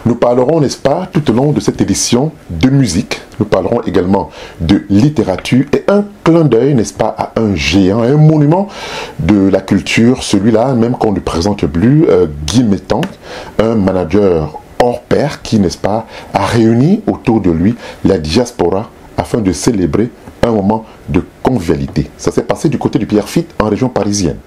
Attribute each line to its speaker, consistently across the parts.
Speaker 1: Nous parlerons, n'est-ce pas, tout au long de cette édition de musique. Nous parlerons également de littérature et un clin d'œil, n'est-ce pas, à un géant, à un monument de la culture, celui-là, même qu'on ne présente plus, Guy Métan, un manager hors pair qui, n'est-ce pas, a réuni autour de lui la diaspora afin de célébrer un moment de convivialité. Ça s'est passé du côté du Pierrefitte en région parisienne.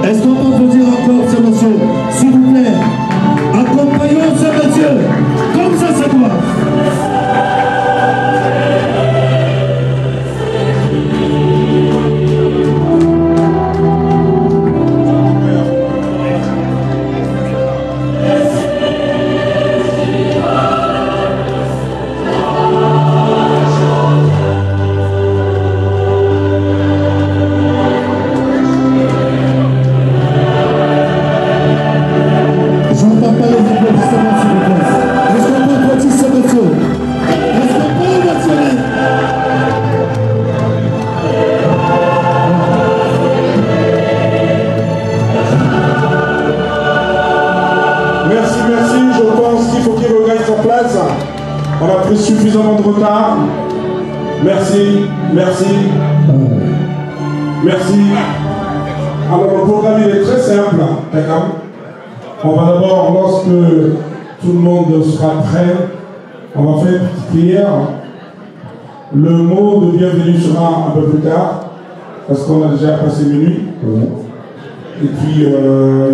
Speaker 2: Est-ce qu'on peut applaudir encore ce monsieur? S'il vous plaît, accompagnons ce monsieur, comme ça se doit.
Speaker 3: On a pris suffisamment de retard. Merci, merci. Merci. Alors le programme il est très simple. D'accord. On va d'abord, lorsque tout le monde sera prêt, on va faire une petite prière. Le mot de bienvenue sera un peu plus tard, parce qu'on a déjà passé minuit. Et puis, il y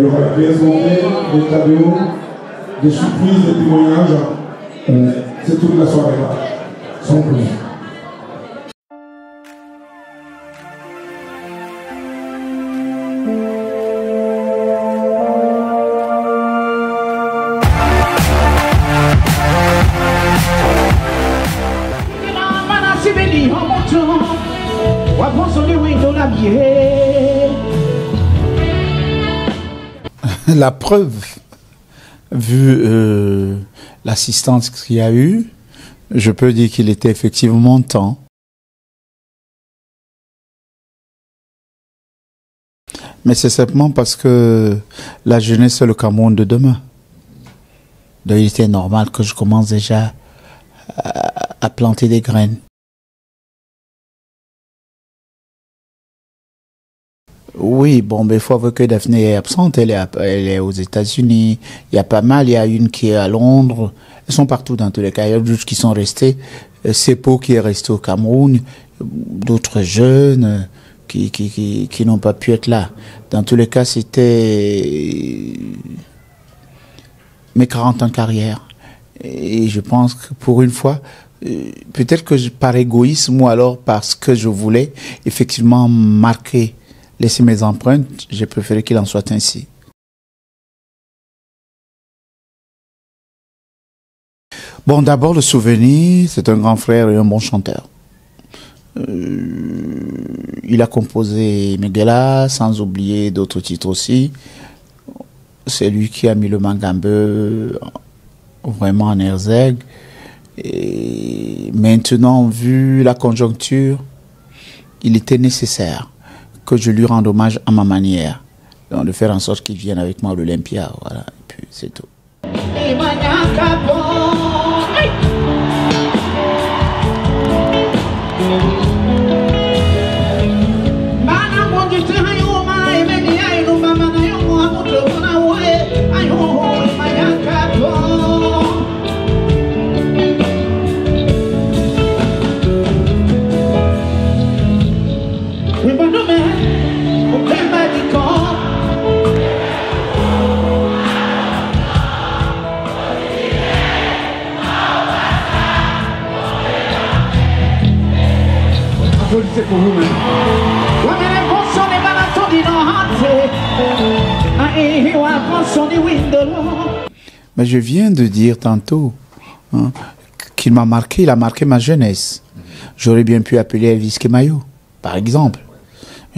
Speaker 3: aura la pièce montée, des cadeaux, des surprises, des témoignages. C'est toute la soirée là, sans plus.
Speaker 4: La preuve, vu l'assistance qu'il y a eu, je peux dire qu'il était effectivement temps. Mais c'est simplement parce que la jeunesse, c'est le Cameroun de demain. Donc il était normal que je commence déjà à planter des graines. Oui, bon, mais il faut avouer que Daphné est absente, elle est aux États-Unis, il y a pas mal, il y a une qui est à Londres, elles sont partout dans tous les cas, il y a d'autres qui sont restés, Sepo qui est resté au Cameroun, d'autres jeunes qui n'ont pas pu être là. Dans tous les cas, c'était mes 40 ans de carrière. Et je pense que pour une fois, peut-être que par égoïsme ou alors parce que je voulais effectivement marquer, laisser mes empreintes, j'ai préféré qu'il en soit ainsi. Bon, d'abord, le souvenir, c'est un grand frère et un bon chanteur. Il a composé Megela, sans oublier d'autres titres aussi. C'est lui qui a mis le Mangambe vraiment en erzeg. Et maintenant, vu la conjoncture, il était nécessaire que je lui rende hommage à ma manière. Donc, de faire en sorte qu'il vienne avec moi à l'Olympia. Voilà, et puis c'est tout.
Speaker 5: Pour vous-même.
Speaker 4: Mais je viens de dire tantôt qu'il m'a marqué, il a marqué ma jeunesse. J'aurais bien pu appeler Elvis Kemayo, par exemple.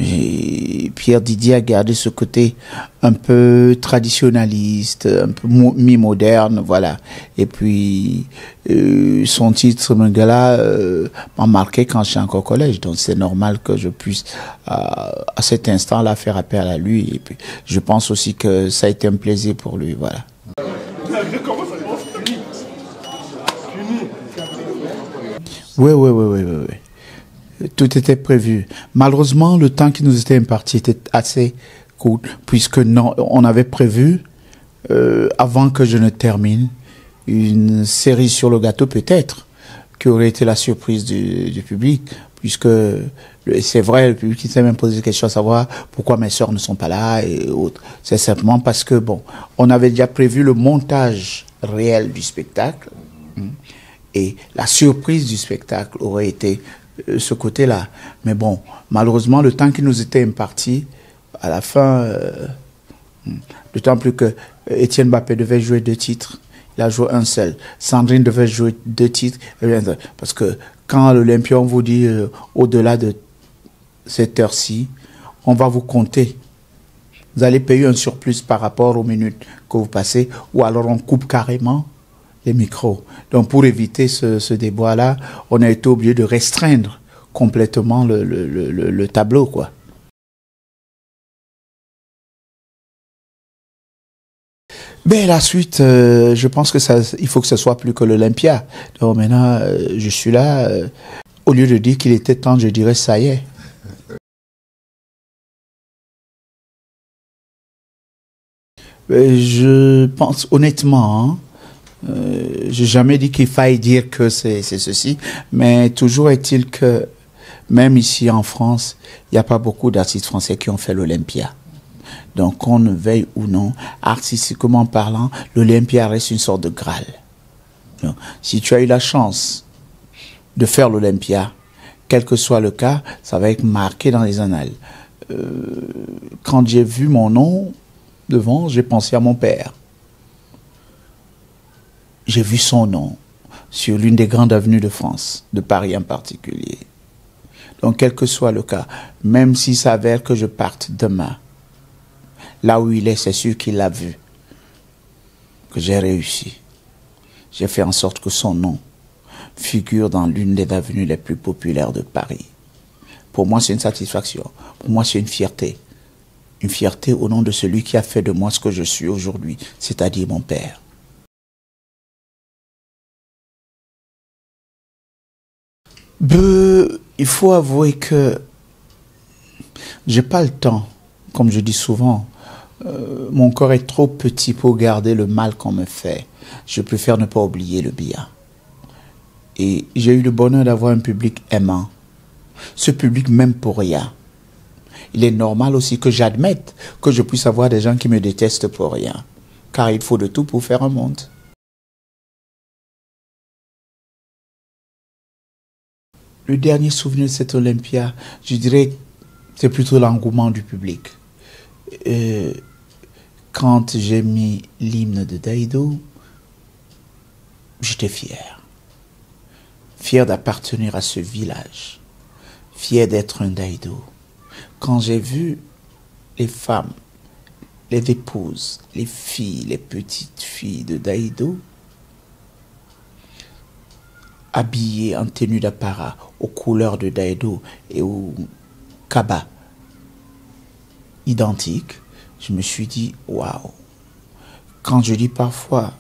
Speaker 4: Et Pierre Didier a gardé ce côté un peu traditionnaliste, un peu mi-moderne, voilà. Et puis, son titre, Mengala, m'a marqué quand j'étais encore au collège. Donc, c'est normal que je puisse, à cet instant-là, faire appel à lui. Et puis, je pense aussi que ça a été un plaisir pour lui, voilà. Oui. Tout était prévu. Malheureusement, le temps qui nous était imparti était assez court, puisque non, on avait prévu, avant que je ne termine, une série sur le gâteau peut-être, qui aurait été la surprise du public, puisque c'est vrai, le public s'est même posé des questions à savoir pourquoi mes sœurs ne sont pas là et autres. C'est simplement parce que, bon, on avait déjà prévu le montage réel du spectacle, et la surprise du spectacle aurait été ce côté-là. Mais bon, malheureusement, le temps qui nous était imparti, à la fin, d'autant plus que Étienne Mbappé devait jouer 2 titres, il a joué un seul. Sandrine devait jouer 2 titres, parce que quand l'Olympia, on vous dit au-delà de cette heure-ci, on va vous compter. Vous allez payer un surplus par rapport aux minutes que vous passez, ou alors on coupe carrément les micros. Donc pour éviter ce débat-là, on a été obligé de restreindre complètement le tableau, quoi. Mais la suite, je pense que il faut que ce soit plus que l'Olympia. Donc maintenant, je suis là. Au lieu de dire qu'il était temps, je dirais ça y est. Je pense honnêtement, j'ai jamais dit qu'il faille dire que c'est ceci, mais toujours est-il que même ici en France, il n'y a pas beaucoup d'artistes français qui ont fait l'Olympia. Donc, qu'on ne veuille ou non, artistiquement parlant, l'Olympia reste une sorte de Graal. Donc, si tu as eu la chance de faire l'Olympia, quel que soit le cas, ça va être marqué dans les annales. Quand j'ai vu mon nom devant, j'ai pensé à mon père. J'ai vu son nom sur l'une des grandes avenues de France, de Paris en particulier. Donc, quel que soit le cas, même s'il s'avère que je parte demain, là où il est, c'est sûr qu'il l'a vu, que j'ai réussi. J'ai fait en sorte que son nom figure dans l'une des avenues les plus populaires de Paris. Pour moi, c'est une satisfaction. Pour moi, c'est une fierté. Une fierté au nom de celui qui a fait de moi ce que je suis aujourd'hui, c'est-à-dire mon père. Il faut avouer que j'ai pas le temps, comme je dis souvent. Mon corps est trop petit pour garder le mal qu'on me fait. Je préfère ne pas oublier le bien. Et j'ai eu le bonheur d'avoir un public aimant. Ce public m'aime pour rien. Il est normal aussi que j'admette que je puisse avoir des gens qui me détestent pour rien. Car il faut de tout pour faire un monde. Le dernier souvenir de cette Olympia, je dirais, c'est plutôt l'engouement du public. Quand j'ai mis l'hymne de Daïdo, j'étais fier. Fier d'appartenir à ce village. Fier d'être un Daïdo. Quand j'ai vu les femmes, les épouses, les filles, les petites filles de Daïdo, habillées en tenue d'apparat, aux couleurs de Daïdo et au kaba identiques, je me suis dit, waouh. Quand je dis parfois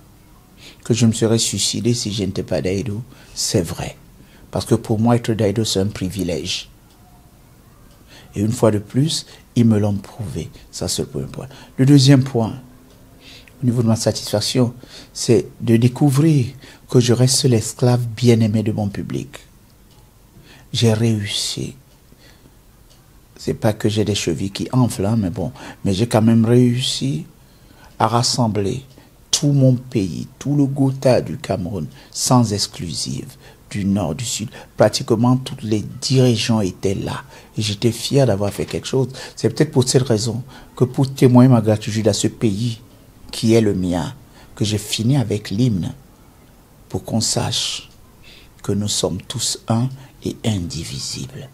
Speaker 4: que je me serais suicidé si je n'étais pas Daïdo, c'est vrai. Parce que pour moi, être Daïdo, c'est un privilège. Et une fois de plus, ils me l'ont prouvé. Ça, c'est le premier point. Le deuxième point, au niveau de ma satisfaction, c'est de découvrir que je reste l'esclave bien-aimé de mon public. J'ai réussi. C'est pas que j'ai des chevilles qui enflent, hein, mais bon. Mais j'ai quand même réussi à rassembler tout mon pays, tout le Gotha du Cameroun, sans exclusive, du nord, du sud. Pratiquement tous les dirigeants étaient là. Et j'étais fier d'avoir fait quelque chose. C'est peut-être pour cette raison que pour témoigner ma gratitude à ce pays qui est le mien, que j'ai fini avec l'hymne, pour qu'on sache que nous sommes tous un et indivisibles.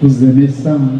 Speaker 6: Vous aimez ça, hein?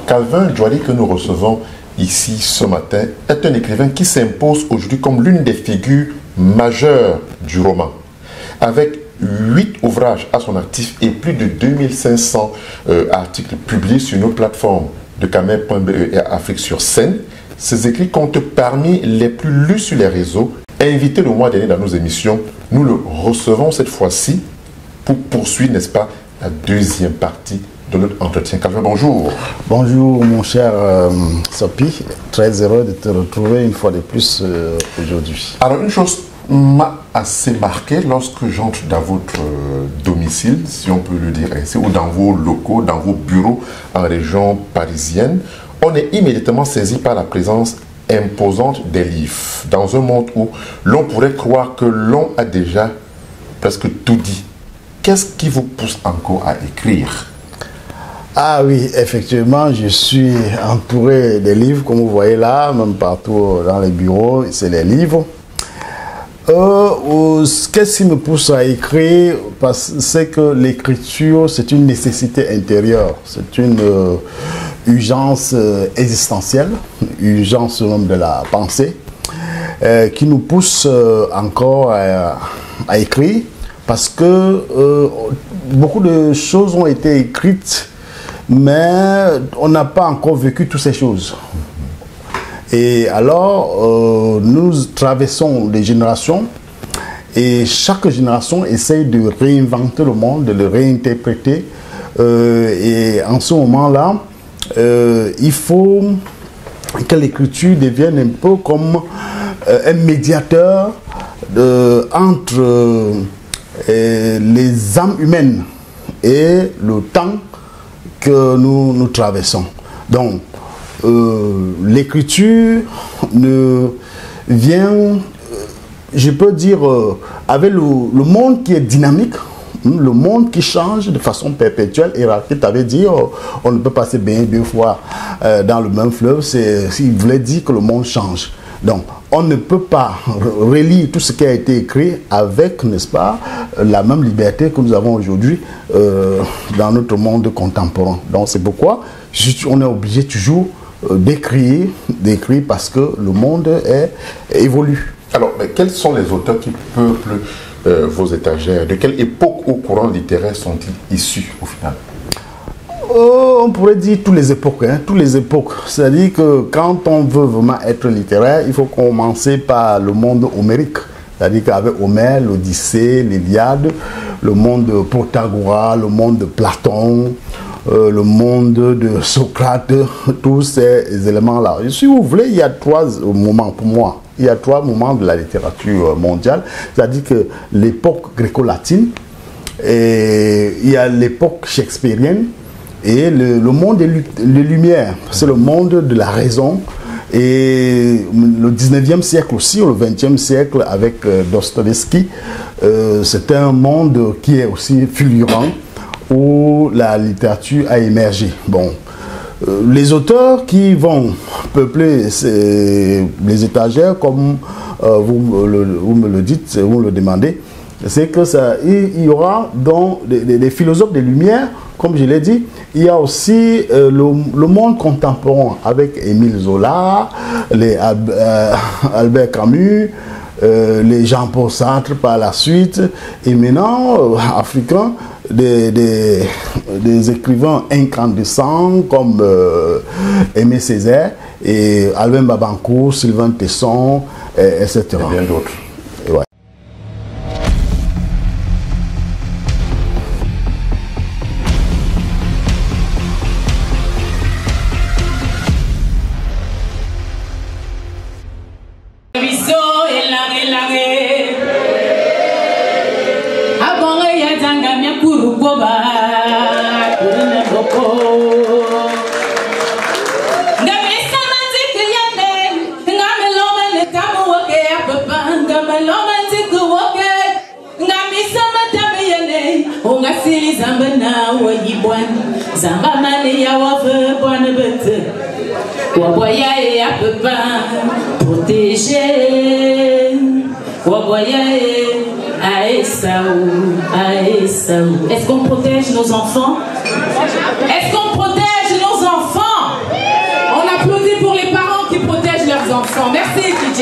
Speaker 1: Calvin Djouali, que nous recevons ici ce matin, est un écrivain qui s'impose aujourd'hui comme l'une des figures majeures du roman. Avec 8 ouvrages à son actif et plus de 2500 articles publiés sur nos plateformes de Kamer.be et Afrique sur scène, ses écrits comptent parmi les plus lus sur les réseaux. Invité le mois dernier dans nos émissions, nous le recevons cette fois-ci pour poursuivre, n'est-ce pas, la deuxième partie de notre entretien. Calvin, bonjour.
Speaker 7: Bonjour mon cher Sopi, très heureux de te retrouver une fois de plus aujourd'hui.
Speaker 1: Alors une chose m'a assez marqué lorsque j'entre dans votre domicile, si on peut le dire ainsi, ou dans vos locaux, dans vos bureaux en région parisienne, on est immédiatement saisi par la présence imposante des livres. Dans un monde où l'on pourrait croire que l'on a déjà presque tout dit, qu'est-ce qui vous pousse encore à écrire?
Speaker 7: Ah oui, effectivement, je suis entouré des livres, comme vous voyez là, même partout dans les bureaux, c'est les livres. Qu'est-ce qui me pousse à écrire? C'est que l'écriture, c'est une nécessité intérieure, c'est une urgence existentielle, urgence même de la pensée, qui nous pousse encore à écrire, parce que beaucoup de choses ont été écrites, mais on n'a pas encore vécu toutes ces choses. Et alors, nous traversons des générations et chaque génération essaye de réinventer le monde, de le réinterpréter. Et en ce moment-là, il faut que l'écriture devienne un peu comme un médiateur entre les âmes humaines et le temps que nous traversons. Donc, l'écriture ne vient, je peux dire, avec le monde qui est dynamique, le monde qui change de façon perpétuelle. Héraclite avait dit, on ne peut passer bien 2 fois dans le même fleuve, il voulait dire que le monde change. Donc, on ne peut pas relire tout ce qui a été écrit avec, n'est-ce pas, la même liberté que nous avons aujourd'hui dans notre monde contemporain. Donc, c'est pourquoi on est obligé toujours d'écrire parce que le monde évolue.
Speaker 1: Alors, mais quels sont les auteurs qui peuplent vos étagères? De quelle époque ou courant littéraire sont-ils issus au final?
Speaker 7: On pourrait dire toutes les époques, hein, toutes les époques. C'est-à-dire que quand on veut vraiment être littéraire, il faut commencer par le monde homérique. C'est-à-dire qu'avec Homère, l'Odyssée, l'Iliade, le monde de Protagoras, le monde de Platon, le monde de Socrate, tous ces éléments-là. Si vous voulez, il y a 3 moments pour moi. Il y a 3 moments de la littérature mondiale. C'est-à-dire que l'époque gréco-latine, il y a l'époque shakespearienne, et le monde des Lumières, c'est le monde de la raison. Et le 19e siècle aussi, le 20e siècle avec Dostoïevski, c'est un monde qui est aussi fulgurant, où la littérature a émergé. Bon, les auteurs qui vont peupler les étagères, comme vous me le dites, vous me le demandez, c'est que il y aura donc des philosophes des Lumières, comme je l'ai dit. Il y a aussi le monde contemporain avec Émile Zola, Albert Camus, les Jean-Paul Sartre par la suite, et maintenant africains, des écrivains incandescents comme Aimé Césaire et Albin Babancourt, Sylvain Tesson, etc.
Speaker 1: Et bien d'autres.
Speaker 7: Ouais.
Speaker 8: zambana wa yibwan zamba mane ya wa ve bon bete wa boya e a peu pas protéger wa boya e aesaou. Est-ce qu'on protège nos enfants? Est-ce qu'on protège nos enfants? On applaudit pour les parents qui protègent leurs enfants. Merci DJ.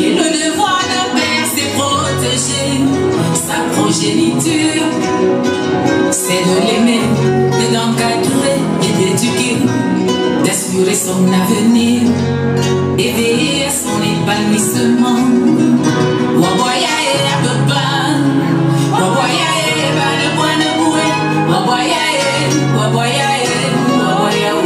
Speaker 8: Le devoir d'un père, c'est protéger sa progéniture, c'est de l'aimer, de l'encadrer et d'éduquer, d'assurer son avenir et veiller à son épanouissement. Waboya et la papa, waboya et le point de bouée, waboya et waboya et waboya ou.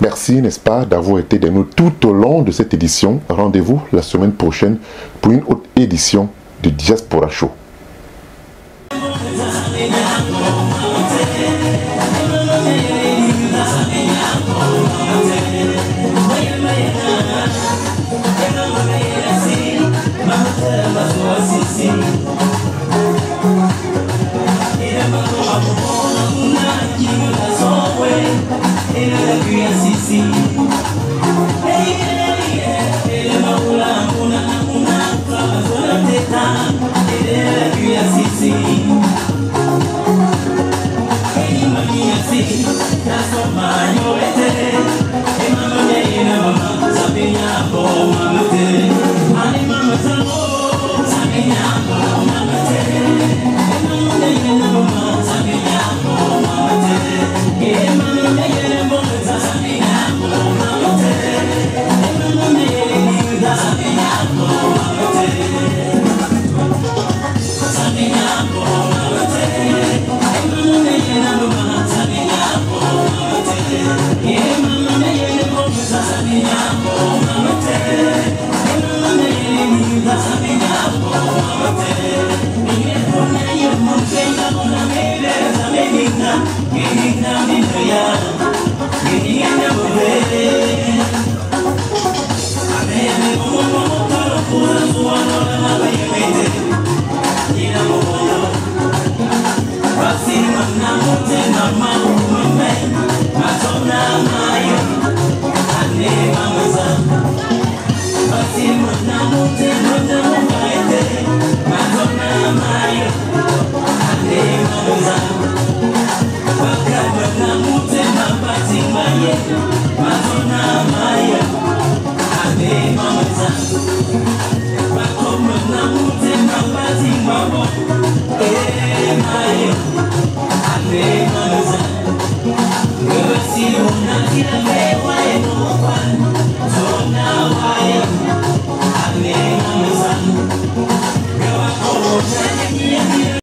Speaker 1: Merci, n'est-ce pas, d'avoir été de nous tout au long de cette édition. Rendez-vous la semaine prochaine pour une autre édition du Diaspora Show.
Speaker 9: Mama,